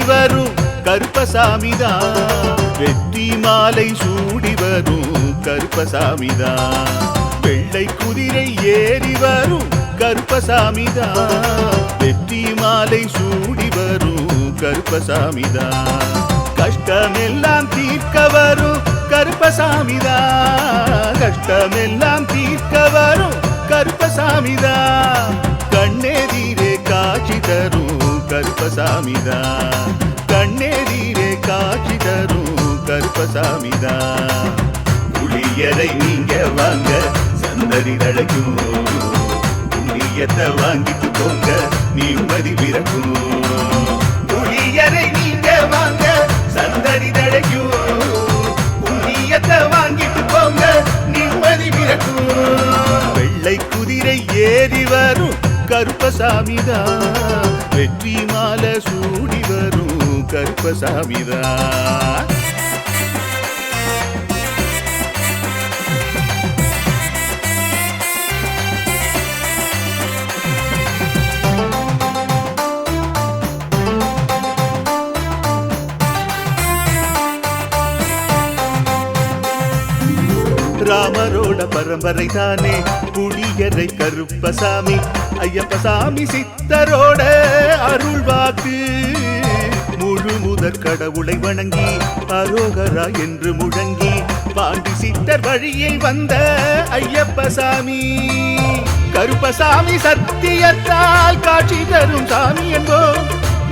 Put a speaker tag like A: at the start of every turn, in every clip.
A: வரும் கருப்பசாமிதான், வெற்றி மாலை சூடி வரும் கருப்பசாமிதான், வெள்ளை குதிரை ஏறி வரும் கருப்பசாமிதான், வெற்றி மாலை சூடி வரும் கருப்பசாமிதான், கஷ்டமெல்லாம் தீர்க்க வரும் கருப்பசாமிதான், கஷ்டமெல்லாம் தீர்க்க வரும் கருப்பசாமிதான், கண்ணெதிரே காட்சி தரும் கருப்பசாமிதான், கண்ணெதிரே காட்சி தரும் கருப்பசாமிதான், புளியரை நீங்க வாங்க சந்ததி தழைக்கும், புண்ணியத்தை வாங்கிட்டு போங்க நிம்மதி பிறக்கும், புளியரை நீங்க வாங்க சந்ததி தழைக்கும், புண்ணியத்தை வாங்கிட்டு போங்க நிம்மதி பிறக்கும், வெள்ளை குதிரை ஏறி வரும் கருப்பசாமிதான், வெற்றி மாலை சூடி வரும் கருப்பசாமிதான். ராமரோட பரம்பரை தானே புளியரை கருப்பசாமி, ஐயப்பசாமி சித்தரோட அருள்வாக்கு, முழு முதற் கடவுளை வணங்கி அரோகரா என்று முழங்கி பாண்டி சித்தர் வழியை வந்த ஐயப்பசாமி, கருப்பசாமி சத்தியத்தால் காட்சி தரும் சாமி என்போம்,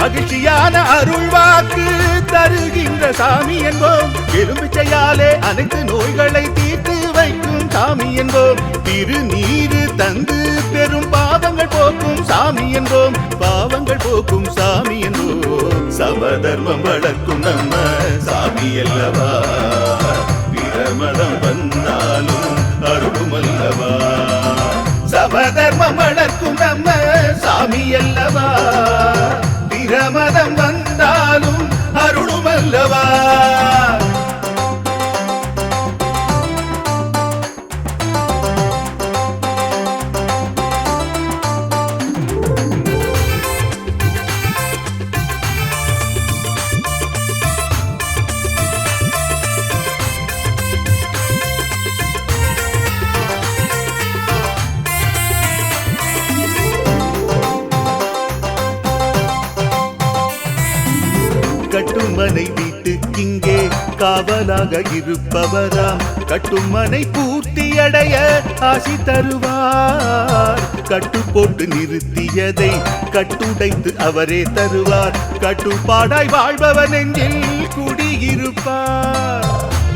A: மகிழ்ச்சியான அருள்வாக்கு தருகின்ற சாமி என்போம், எலும்பிச்சையாலே அனைத்து நோய்களை தீர்த்து வைக்கும் சாமி என்போம், திருநீரு தந்து பெரும் பாவங்கள் போக்கும் சாமி என்போம், பாவங்கள் போக்கும் சாமி என்போம், சமதர்மம் வளர்க்கும் நம்ம சாமி அல்லவா, பிரமதம் வந்தாலும் அருளும் அல்லவா, சமதர்மம் வளர்க்கும் நம்ம சாமி அல்லவா, பிரமதம் வந்தாலும் அருளும் அல்லவா. கட்டுமனை வீட்டுக்கிங்கே காவலாக இருப்பவராம், கட்டுமனை பூர்த்தியடைய ஆசி தருவார், கட்டு போட்டு நிறுத்தியதை கட்டுடைத்து அவரே தருவார், கட்டுப்பாடாய் வாழ்பவன் நெஞ்சில் குடியிருப்பார்,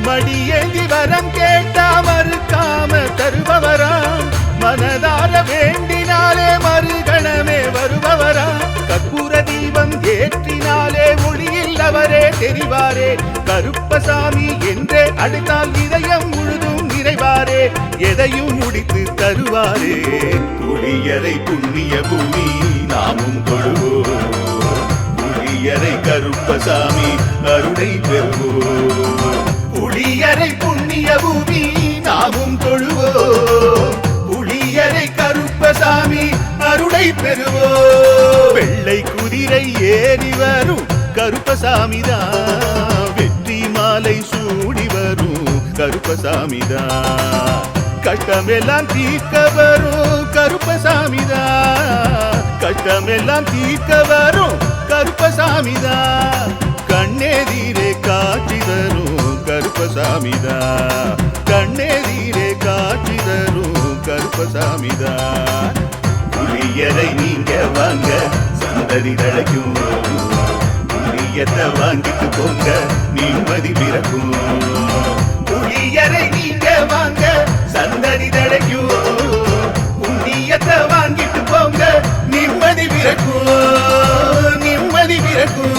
A: மடியேந்தி வரம் கேட்டா மறுக்காம தருபவராம், மனதார வேண்டினாலே மறுகணமே வருபவராம், கற்பூர தீபம் ஏற்றினாலே ஒளியில் அவரே தெரிவாரே, கருப்பசாமி என்றே அழைத்தால் இதயம் முழுதும் நிறைவாரே, எதையும் முடித்து தருவாரே, புளியரை புண்ணிய பூமி நாமும் தொழுவோம், புளியரை கருப்பசாமி அருளை பெறுவோம், புளியரை புண்ணிய பூமி நாமும் தொழுவோம், புளியரை கருப்பசாமி அருளை பெறுவோம், வெள்ளை குதிரை ஏறி வரும் கருப்பசாமிதான், வெற்றி மாலை சூடி வரும் கருப்பசாமிதான், கஷ்டமெல்லாம் தீர்க்க வரும் கருப்பசாமிதான், கஷ்டமெல்லாம் தீர்க்க வரும் கருப்பசாமிதான், கண்ணெதிரே காட்சி தரும் கருப்பசாமிதான், கண்ணெதிரே காட்சி தரும் கருப்பசாமிதான், புளியரை நீங்க வாங்க சந்ததி தழைக்கும், புளியத்தை வாங்கிட்டு போங்க நிம்மதி பிறக்கும், புளியரை நீங்க வாங்க சந்ததி தழைக்கும், புண்ணியத்தை வாங்கிட்டு போங்க நிம்மதி பிறக்கும், நிம்மதி பிறக்கும்.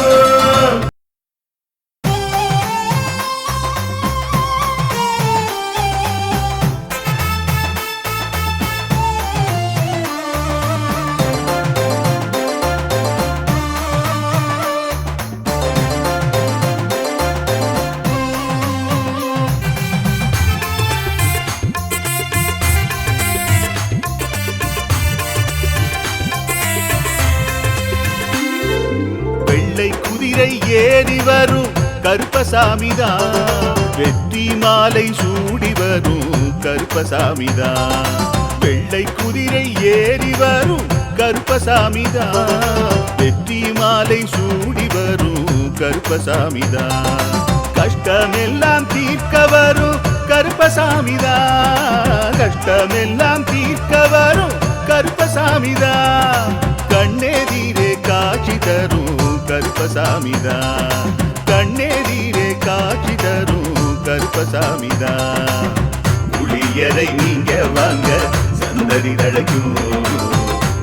A: வரும் கருப்பசாமிதான் வெற்றி மாலை சூடி வரும் கருப்பசாமிதான் வெள்ளை குதிரை ஏறி வரும் கருப்பசாமிதான் வெற்றி மாலை சூடி வரும் கருப்பசாமிதான் கஷ்டமெல்லாம் தீர்க்க வரும் கருப்பசாமிதான் கஷ்டமெல்லாம் தீர்க்க வரும் கருப்பசாமிதான் கண்ணெதிரே காட்சி தரும் கருப்பசாமிதான் கண்ணெதிரே காட்சி தரும் கருப்பசாமிதான் புளியரை நீங்க வாங்க சந்ததி தழைக்கும்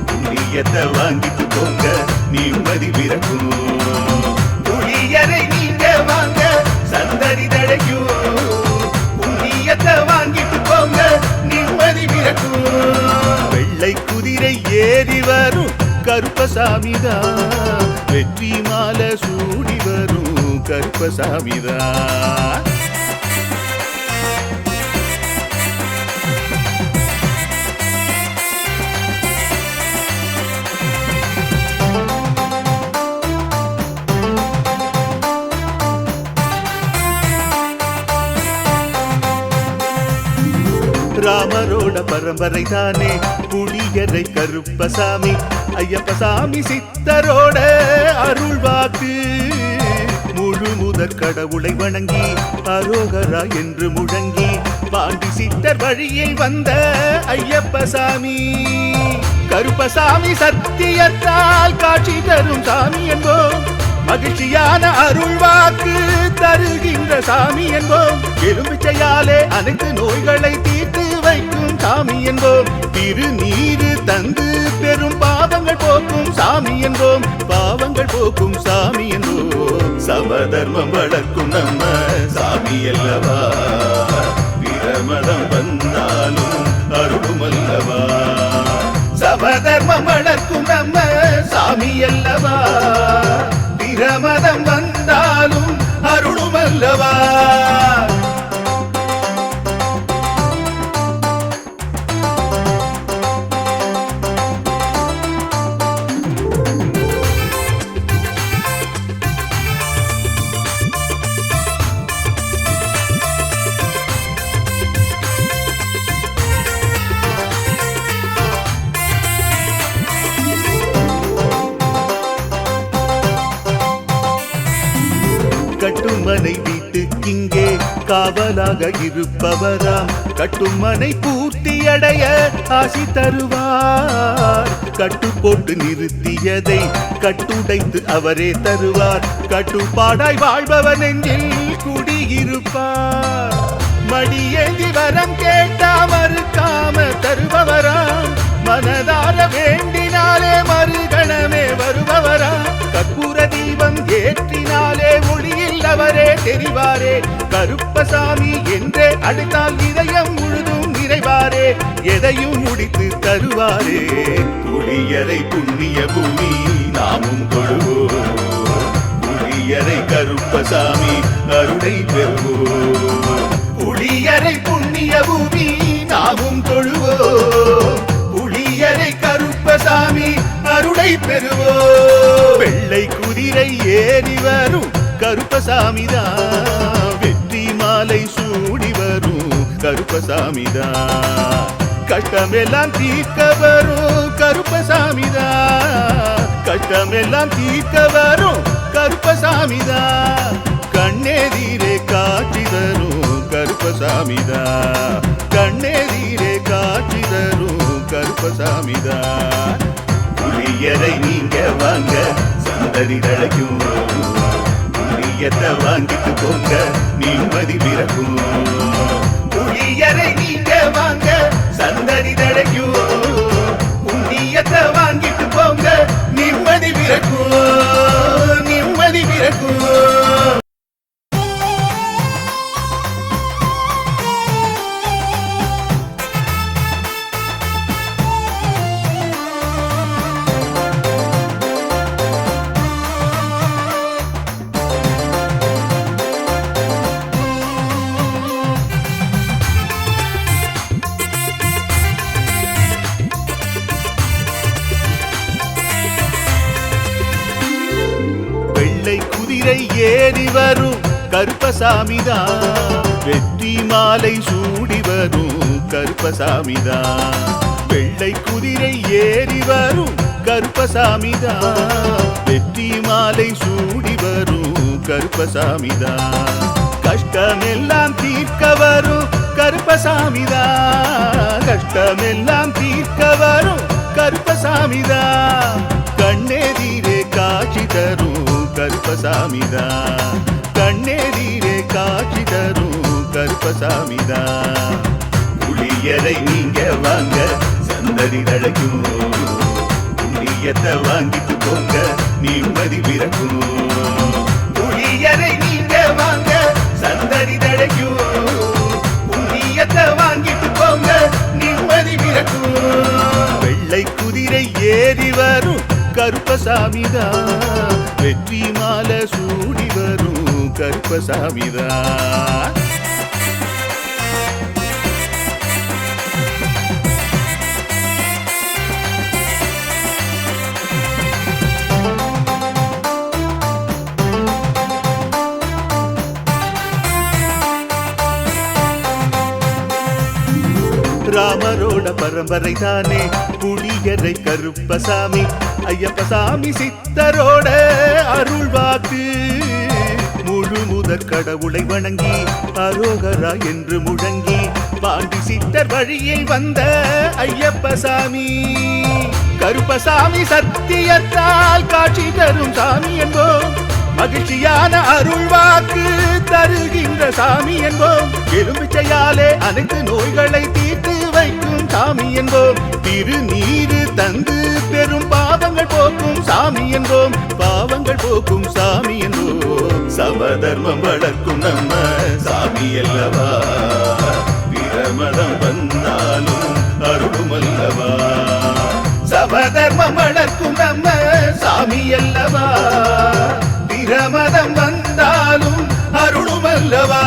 A: புண்ணியத்தை வாங்கிட்டு போங்க நிம்மதி பிறக்கும் புளியரை நீங்க வாங்க சந்ததி தழைக்கும் புண்ணியத்தை வாங்கிட்டு போங்க நிம்மதி பிறக்கும் வெள்ளை குதிரை ஏறி வரும் கருப்பசாமிதான் வெற்றி மாலை சூடி வரும் கருப்பசாமிதான் ராமரோட பரம்பரை தானே புளியரை கருப்பசாமி ஐயப்பசாமி சித்தரோட அருள் வாக்கு முழு முதற் கடவுளை வணங்கி அரோகரா என்று முழங்கி பாண்டி சித்தர் வழியில் வந்த ஐயப்பசாமி கருப்பசாமி சத்தியத்தால் காட்சி தரும் சாமி என்போம் மகிழ்ச்சியான அருள் வாக்கு தருகின்ற சாமி என்போம் எலுமிச்சையாலே அனைத்து நோய்களை தீர்த்து வைக்கும் சாமி என்போம் திருநீரு தந்து பெரும் பாவங்கள் போக்கும் சாமி என்போம் பாவங்கள் போக்கும் சாமி என்போம் சமதர்மம் வளர்க்கும் நம்ம சாமி அல்லவா பிரமதம் வந்தாலும் அருளும் அல்லவா சமதர்மம் வளர்க்கும் நம்ம சாமி அல்லவா பிரமதம் வந்தாலும் அருளும் அல்லவா கட்டுமனை வீட்டுக்கிங்கே காவலாக இருப்பவராம் கட்டுமனை பூர்த்தியடைய ஆசி தருவார் கட்டு போட்டு நிறுத்தியதை கட்டுடைத்து அவரே தருவார் கட்டுப்பாடாய் வாழ்பவர் நெஞ்சில் குடியிருப்பார் மடியேந்தி வரம் கேட்டா மறுக்காம தருபவராம் மனதார வேண்டினாலே மறுகணமே வருபவராம் கற்பூர தீபம் ஏற்றினாலே ஒளியில் அவரே தெரிவாரே கருப்பசாமி என்றே அழைத்தால் இதயம் முழுதும் நிறைவாரே எதையும் முடித்து தருவாரே புளியரை புண்ணிய பூமி நாமும் தொழுவோம் புளியரை கருப்பசாமி அருளை பெறுவோம் புளியரை புண்ணிய பூமி நாமும் தொழுவோம் புளியரை கருப்பசாமி அருளை பெறுவோம் வெள்ளை குதிரை ஏறி வரும் கருப்பசாமிதான் வெற்றி மாலை சூடி வரும் கருப்பசாமிதான் கஷ்டமெல்லாம் தீர்க்க வரும் கருப்பசாமிதான் கஷ்டமெல்லாம் தீர்க்க வரும் கருப்பசாமிதான் கண்ணெதிரே காட்சி தரும் கருப்பசாமிதான் கண்ணெதிரே காட்சி தரும் கருப்பசாமிதான் புளியரை நீங்க வாங்க சந்ததி தழைக்கும் புளியத்தை வாங்கிட்டு போங்க நிம்மதி பிறக்கும் புளியரை நீங்க வாங்க சந்ததி தழைக்கும் புண்ணியத்தை வாங்கிட்டு போங்க நிம்மதி பிறக்கும் நிம்மதி பிறக்கும் வரும் கருப்பசாமிதான் வெற்றி மாலை சூடி வரும் கருப்பசாமிதான் வெள்ளை குதிரை ஏறி வரும் கருப்பசாமிதான் வெற்றி மாலை சூடி வரும் கருப்பசாமிதான் கஷ்டமெல்லாம் தீர்க்க வரும் கருப்பசாமிதான் கஷ்டமெல்லாம் தீர்க்க வரும் கருப்பசாமிதான் கண்ணெதிரே காட்சி தரும் கருப்பசாமிதான் கண்ணெதிரே காட்சி தரும் கருப்பசாமிதான் புளியரை நீங்க வாங்க சந்ததி தழைக்கும் புண்ணியத்தை வாங்கிட்டு போங்க நிம்மதி பிறக்கும் புளியரை நீங்க வாங்க சந்ததி தழைக்கும் புண்ணியத்தை வாங்கிட்டு போங்க நிம்மதி பிறக்கும் வெள்ளை குதிரை ஏறி வரும் கருப்பசாமிதான் வெற்றி மாலை சூடி வரும் கருப்பசாமிதான் ராமரோட பரம்பரை தானே புளியரை கருப்பசாமி ஐயப்பசாமி சித்தரோட அருள் வாக்கு முழு முதற் கடவுளை வணங்கி அரோகரா என்று முழங்கி பாண்டி சித்தர் வழியில் வந்த ஐயப்பசாமி கருப்பசாமி சத்தியத்தால் காட்சி தரும் சாமி என்போம் மகிழ்ச்சியான அருள் வாக்கு தருகின்ற சாமி என்போம் எலுமிச்சையாலே அனைத்து நோய்களை தீர்த்து வைக்கும் சாமி என்போம் திருநீரு தந்து பெரும் பாவங்கள் போக்கும் சாமி என்போம் பாவங்கள் போக்கும் சாமி என்போம் சமதர்மம் வளர்க்கும் நம்ம சாமி அல்லவா பிரமதம் வந்தாலும் அருளும் அல்லவா சமதர்மம் வளர்க்கும் நம்ம சாமி அல்லவா பிரமதம் வந்தாலும் அருளும் அல்லவா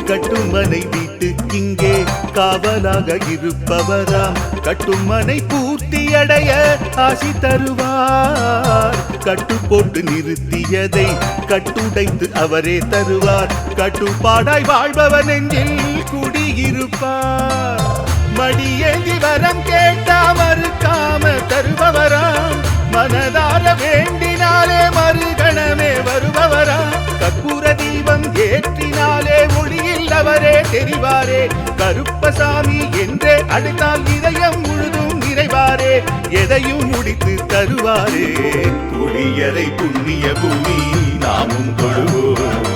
A: கட்டுமனை வீட்டுக்கிங்கே காவலாக இருப்பவராம் கட்டுமனை பூர்த்தியடைய ஆசி தருவார் கட்டு போட்டு நிறுத்தியதை கட்டுடைத்து அவரே தருவார் கட்டுப்பாடாய் வாழ்பவர் நெஞ்சில் குடியிருப்பார் மடியேந்தி வரம் கேட்டா மறுக்காம தருபவராம் மனதார வேண்டினாலே மறுகணமே வருபவராம் கற்பூர தீபம் ஏற்றினாலே ஒளியில் அவரே தெரிவாரே கருப்பசாமி என்றே அழைத்தால் இதயம் முழுதும் நிறைவாரே எதையும் முடித்து தருவாரே புளியரை புண்ணிய பூமி நாமும் தொழுவோம்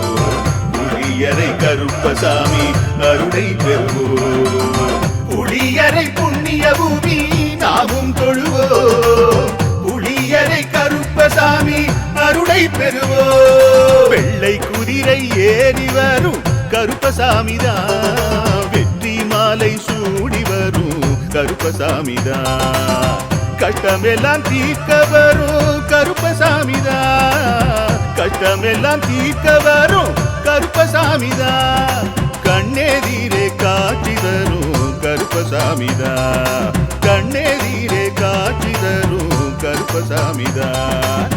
A: புளியரை கருப்பசாமி அருளை பெறுவோம் புளியரை புண்ணிய பூமி நாமும் தொழுவோம் புளியரை கருப்பசாமி அருளை பெறுவோம் வெள்ளை குதிரை ஏறி வரும் கருப்பசாமிதான் வெற்றி மாலை சூடி வரும் கருப்பசாமிதான் கஷ்டமெல்லாம் தீர்க்க வரும் கருப்பசாமிதான் கஷ்டமெல்லாம் தீர்க்க வரும் கருப்பசாமிதான் கண்ணெதிரே காட்சி தரும் கருப்பசாமிதான் கண்ணெதிரே காட்சி தரும் கருப்பசாமிதான்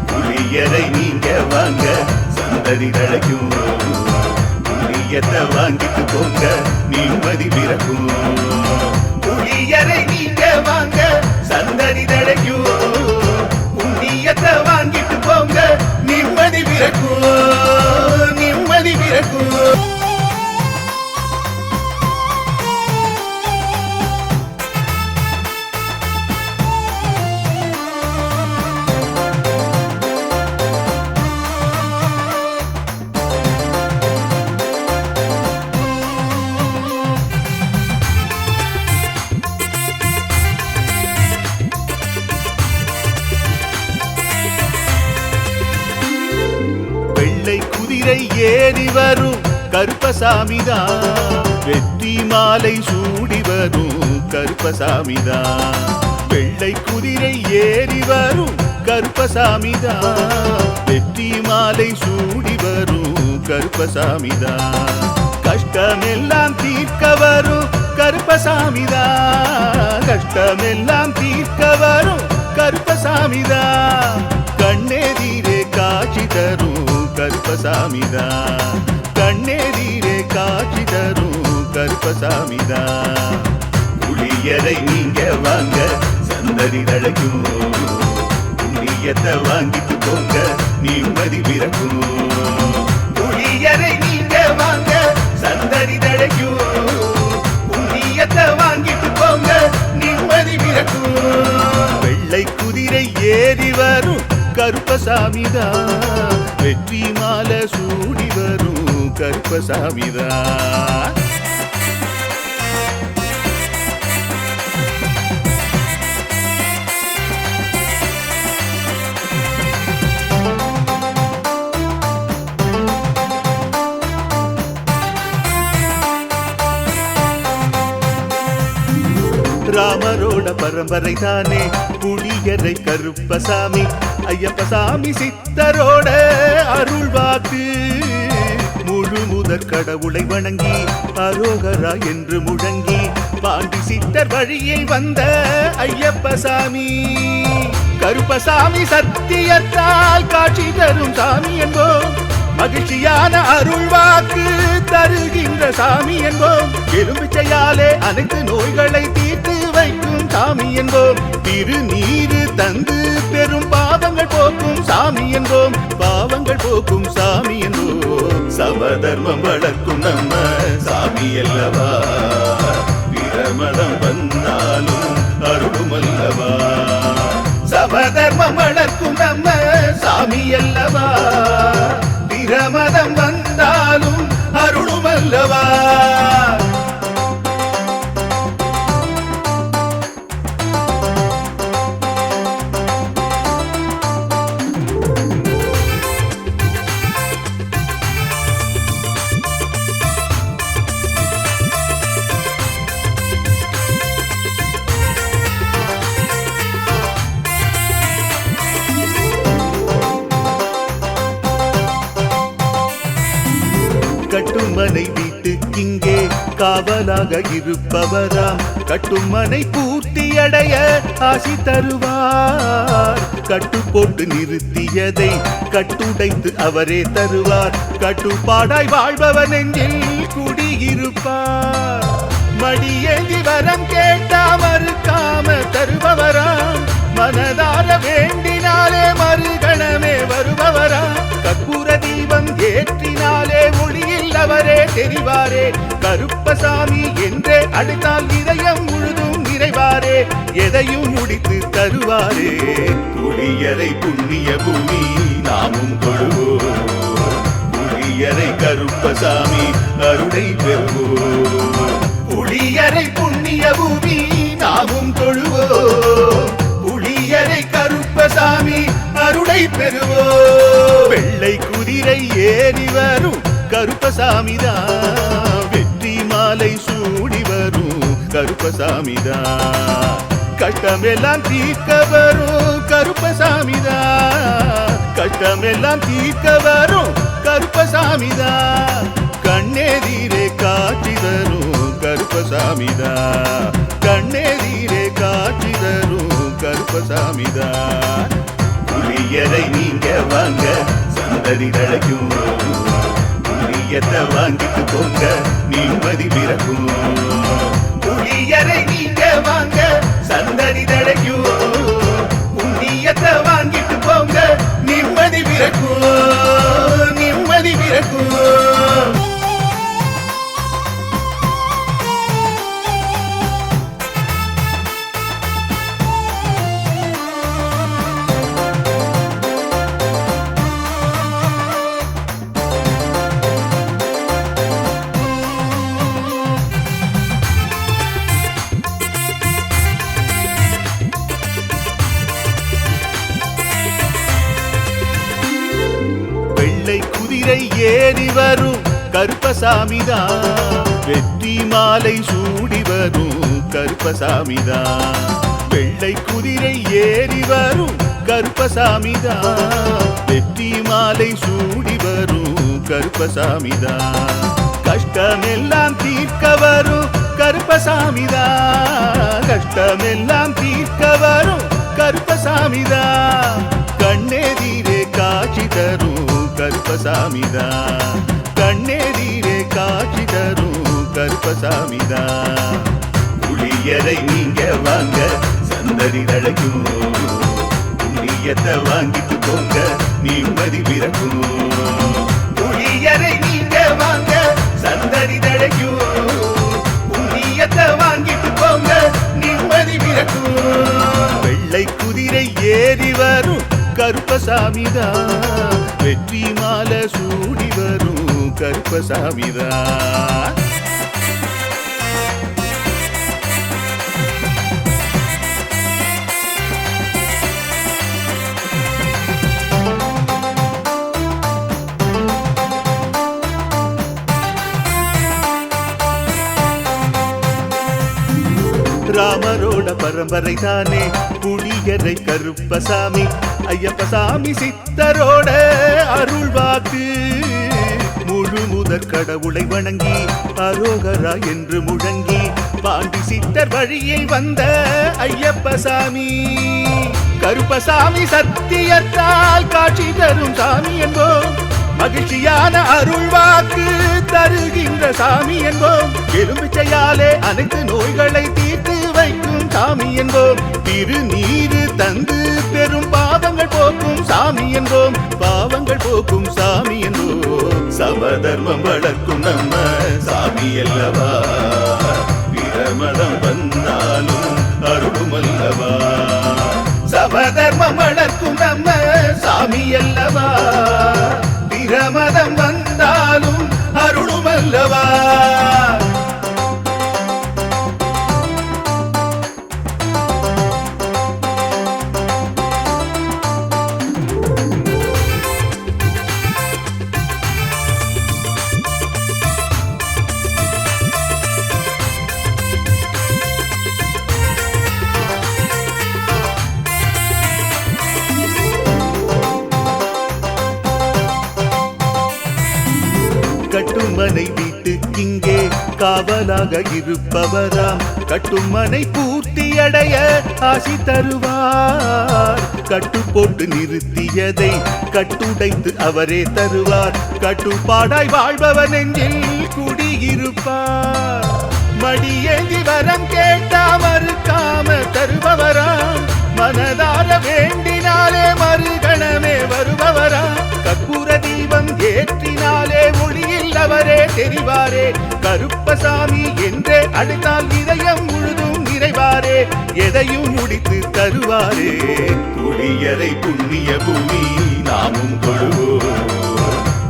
A: புளியரை நீங்க வாங்க சந்ததி தழைக்கும் புளியத்தை வாங்கிட்டு போங்க நிம்மதி பிறக்கும் புளியரை நீங்க வாங்க சந்ததி தழைக்கும் புண்ணியத்தை வாங்கிட்டு போங்க நிம்மதி பிறக்கும் நிம்மதி பிறக்கும் குதிரை ஏறி வரும் கருப்பசாமிதான். வெற்றி மாலை சூடி வரும் கருப்பசாமிதான். வெள்ளை குதிரை ஏறி வரும் கருப்பசாமிதான். வெற்றி மாலை சூடி வரும் கருப்பசாமிதான். கஷ்டமெல்லாம் தீர்க்க வரும் கருப்பசாமிதான். கஷ்டமெல்லாம் தீர்க்க வரும் கருப்பசாமிதான். கண்ணெதிரே காட்சி தரும் கருப்பசாமிதான். கண்ணெதிரே காட்சி தரும் கருப்பசாமிதான். புளியரை நீங்க வாங்க சந்ததி தழைக்கும். புண்ணியத்தை வாங்கிட்டு போங்க நிம்மதி பிறக்கும். புளியரை நீங்க வாங்க சந்ததி தழைக்கும். புண்ணியத்தை வாங்கிட்டு போங்க நிம்மதி பிறக்கும். வெள்ளை குதிரை ஏறி வரும் கருப்பசாமிதான். வெற்றி மாலை சூடி வரும் கருப்பசாமிதான். ராமரோட பரம்பரை தானே புளியரை கருப்பசாமி. ஐயப்பசாமி சித்தரோட அருள் வாக்கு. முழு முதற் கடவுளை வணங்கி அரோகரா என்று முழங்கி பாண்டி சித்தர் வழியில் வந்த ஐயப்பசாமி. கருப்பசாமி சத்தியத்தால் காட்சி தரும் சாமி என்போம். மகிழ்ச்சியான அருள் வாக்கு தருகின்ற சாமி என்போம். எலும்பிச்சையாலே அனைத்து நோய்களை தீர்த்து வைக்கும் சாமி என்போம். திருநீரு தந்து பெரும் பாவங்கள் போக்கும் சாமி என்போம். பாவங்கள் போக்கும் சாமி என்போம். சமதர்மம் வளர்க்கும் நம்ம சாமி அல்லவா. பிரமதம் வந்தாலும் அருளும் அல்லவா. சமதர்மம் வளர்க்கும் நம்ம சாமி அல்லவா. பிரமதம் வந்தாலும் அருளும் அல்லவா. கட்டுமனை வீட்டுக்கிங்கே காவலாக இருப்பவராம். கட்டுமனை பூர்த்தியடைய ஆசி தருவார். கட்டு போட்டு நிறுத்தியதை கட்டுடைத்து அவரே தருவார். கட்டுப்பாடாய் வாழ்பவன் நெஞ்சில் குடியிருப்பார். மடியேந்தி வரம் கேட்டா மறுக்காம தருபவராம். மனதார வேண்டினாலே மறுகணமே வருபவராம். கற்பூர தீபம் ஏற்றினாலே ஒளியில் அவரே தெரிவாரே. கருப்பசாமி என்றே அழைத்தால் இதயம் முழுதும் நிறைவாரே. எதையும் முடித்து தருவாரே. புளியரை புண்ணிய பூமி நாமும் கொள்வோம். புளியரை கருப்பசாமி அருளை பெறுவோம். புளியரை புண்ணிய பூமி நாமும் தொழுவோம். புளியரை கருப்பசாமி அருளை பெறுவோம். வெள்ளை குதிரை ஏறி வரும் கருப்பசாமிதான். வெற்றி மாலை சூடி வரும் கருப்பசாமிதான். கஷ்டமெல்லாம் தீர்க்க வரும் கருப்பசாமிதான். கஷ்டமெல்லாம் தீர்க்க வரும் கருப்பசாமிதான். கண்ணெதிரே காட்சி தரும் கருப்பசாமிதான். கண்ணெதிரே காட்சி தரும் கருப்பசாமிதான். புளியரை நீங்க வாங்க சந்ததி தழைக்கும். புளியத்தை வாங்கிட்டு போங்க நிம்மதி பிறக்கும். புளியரை நீங்க வாங்க சந்ததி தழைக்கும். புண்ணியத்தை வாங்கிட்டு போங்க நிம்மதி பிறக்கும். நிம்மதி பிறக்கும். ஏறி வரும் கருப்பசாமிதான். வெற்றி மாலை சூடி வரும் கருப்பசாமிதான். வெள்ளை குதிரை ஏறி வரும் கருப்பசாமிதான். வெற்றி மாலை சூடி வரும் கருப்பசாமிதான். கஷ்டமெல்லாம் தீர்க்க வரும் கருப்பசாமிதான். கஷ்டமெல்லாம் தீர்க்க வரும் கருப்பசாமிதான். கண்ணெதிரே காட்சி தரும் கருப்பசாமிதான். கண்ணெதிரே காட்சி தரும் கருப்பசாமிதான். புளியரை நீங்க வாங்க சந்ததி தழைக்கும். புண்ணியத்தை வாங்கிட்டு போங்க நிம்மதி பிறக்கும். புளியரை நீங்க வாங்க சந்ததி தழைக்கும். புண்ணியத்தை வாங்கிட்டு போங்க நிம்மதி பிறக்கும். வெள்ளை குதிரை ஏறி வரும் கருப்பசாமிதான். வெற்றி மாலை சூடி வரும் கருப்பசாமிதான். ராமரோட பரம்பரை தானே புளியரை கருப்பசாமி. ஐயப்பசாமி சித்தரோட அருள் வாக்கு. முழு முதற் கடவுளை வணங்கி அரோகரா என்று முழங்கி பாண்டி சித்தர் வழியில் வந்த ஐயப்பசாமி. கருப்பசாமி சத்தியத்தால் காட்சி தரும் சாமி என்போம். மகிழ்ச்சியான அருள் வாக்கு தருகின்ற சாமி என்போம். எலும்பிச்சையாலே அனைத்து நோய்களை தீர்த்து வைக்கும் சாமி என்போம். திருநீரு தந்து பெரும் பாவங்கள் போக்கும் சாமி என்போம். பாவங்கள் போக்கும் சாமி என்போம். சமதர்மம் வளர்க்கும் நம்ம சாமி அல்லவா. பிரமதம் வந்தாலும் அருளும் அல்லவா. சமதர்மம் வளர்க்கும் நம்ம சாமி அல்லவா. பிரமதம் வந்தாலும் அருளும் அல்லவா. கட்டுமனை வீட்டுக்கிங்கே காவலாக இருப்பவராம். கட்டுமனை பூர்த்தியடைய ஆசி தருவார். கட்டு போட்டு நிறுத்தியதை கட்டுடைத்து அவரே தருவார். கட்டுப்பாடாய் வாழ்பவர் நெஞ்சில் குடியிருப்பார். மடியேந்தி வரம் கேட்டா மறுக்காம தருபவராம். மனதார வேண்டினாலே மறுகணமே வருபவராம். கற்பூர தீபம் ஏற்றினாலே ஒளியில் அவரே தெரிவாரே. கருப்பசாமி என்றே அழைத்தால் இதயம் முழுதும் நிறைவாரே. எதையும் முடித்து தருவாரே. புளியரை புண்ணிய பூமி நாமும் கொள்வோம்.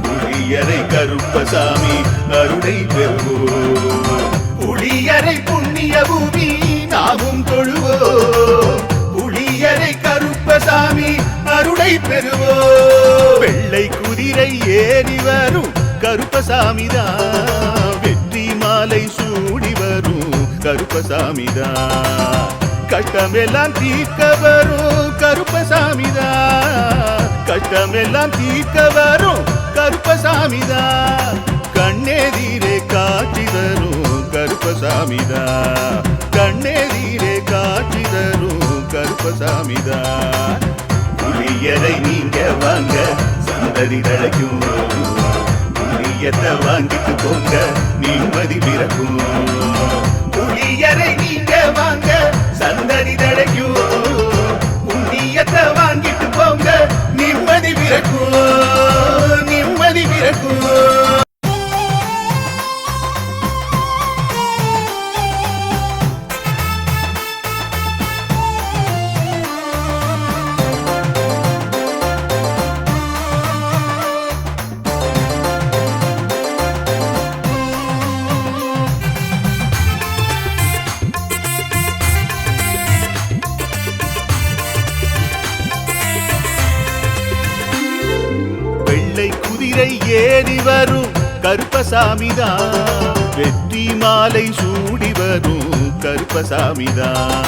A: புளியரை கருப்பசாமி அருளை பெறுவோம். புளியரை புண்ணிய பூமி நாமும் தொழுவோம். புளியரை கருப்பசாமி அருளை பெறுவோம். வெள்ளை குதிரை ஏறி வரும் கருப்பசாமிதான். வெற்றி மாலை சூடி வரும் கருப்பசாமிதான். கஷ்டமெல்லாம் தீர்க்க வரும் கருப்பசாமிதான். கஷ்டமெல்லாம் தீர்க்க வரும் கருப்பசாமிதான். கண்ணெதிரே காட்சி தரும் கருப்பசாமிதான். கண்ணெதிரே காட்சி தரும் கருப்பசாமிதான். புளியரை நீங்க வாங்க சந்ததி தழைக்கும். புளியத்தை வாங்கிட்டு போங்க நிம்மதி பிறக்கும். புளியரை நீங்க வாங்க சந்ததி தழைக்கும். புண்ணியத்தை வாங்கிட்டு போங்க நிம்மதி பிறக்கும். நிம்மதி பிறக்கும். ஏறி வரும் கருப்பசாமிதான். வெற்றி மாலை சூடி வரும் கருப்பசாமிதான்.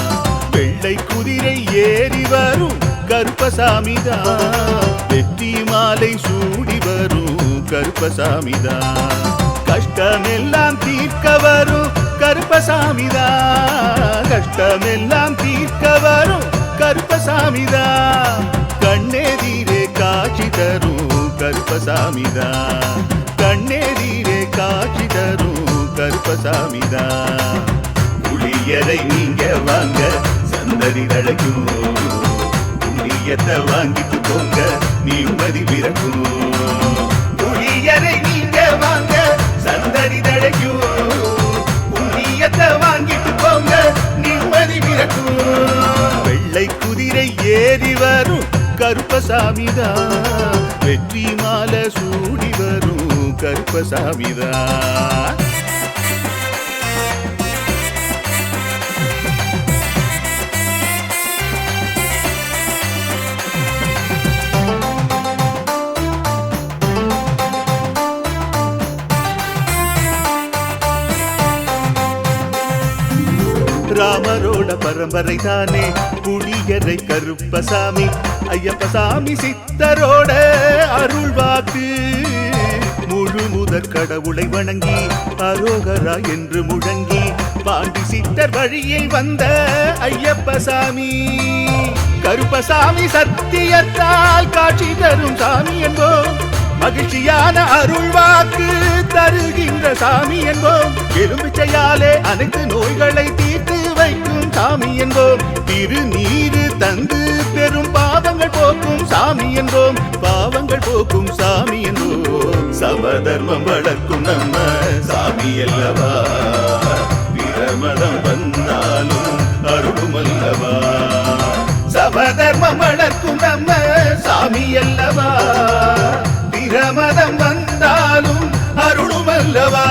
A: வெள்ளை குதிரை ஏறி வரும் கருப்பசாமிதான். வெற்றி மாலை சூடி வரும் கருப்பசாமிதான். கஷ்டமெல்லாம் தீர்க்க வரும் கருப்பசாமிதான். கஷ்டமெல்லாம் தீர்க்க வரும் கருப்பசாமிதான். கண்ணெதிரே காட்சி தரும் கருப்பசாமிதான். கண்ணெதிரே காட்சி தரும் கருப்பசாமிதான். புளியரை நீங்க வாங்க சந்ததி தழைக்கும். புண்ணியத்தை வாங்கிட்டு போங்க நிம்மதி பிறக்கும். புளியரை நீங்க வாங்க சந்ததி தழைக்கும். புண்ணியத்தை வாங்கிட்டு போங்க நிம்மதி பிறக்கும். வெள்ளை குதிரை ஏறி வரும் கருப்பசாமிதான். வெற்றி மாலை சூடி வரும் கருப்பசாமிதான். ராமரோட பரம்பரை தானே புளியரை கருப்பசாமி. ஐயப்பசாமி சித்தரோட அருள் வாக்கு. முழு முதற் கடவுளை வணங்கி அரோகரா என்று முழங்கி பாண்டி சித்தர் வழியில் வந்த ஐயப்பசாமி. கருப்பசாமி சத்தியத்தால் காட்சி தரும் சாமி என்போம். மகிழ்ச்சியான அருள் வாக்கு தருகின்ற சாமி என்போம். எலும்பிச்சையாலே அனைத்து நோய்களை தீர்த்து வைக்கும் சாமி என்போம். திருநீரு தந்து பெரும் பாவங்கள் போக்கும் சாமி என்போம். பாவங்கள் போக்கும் சாமி என்போம். சமதர்மம் வளர்க்கும் நம்ம சாமி அல்லவா. பிரமதம் வந்தாலும் அருளும் அல்லவா. சமதர்மம் வளர்க்கும் நம்ம சாமி அல்லவா. பிரமதம் வந்தாலும் அருளும் அல்லவா.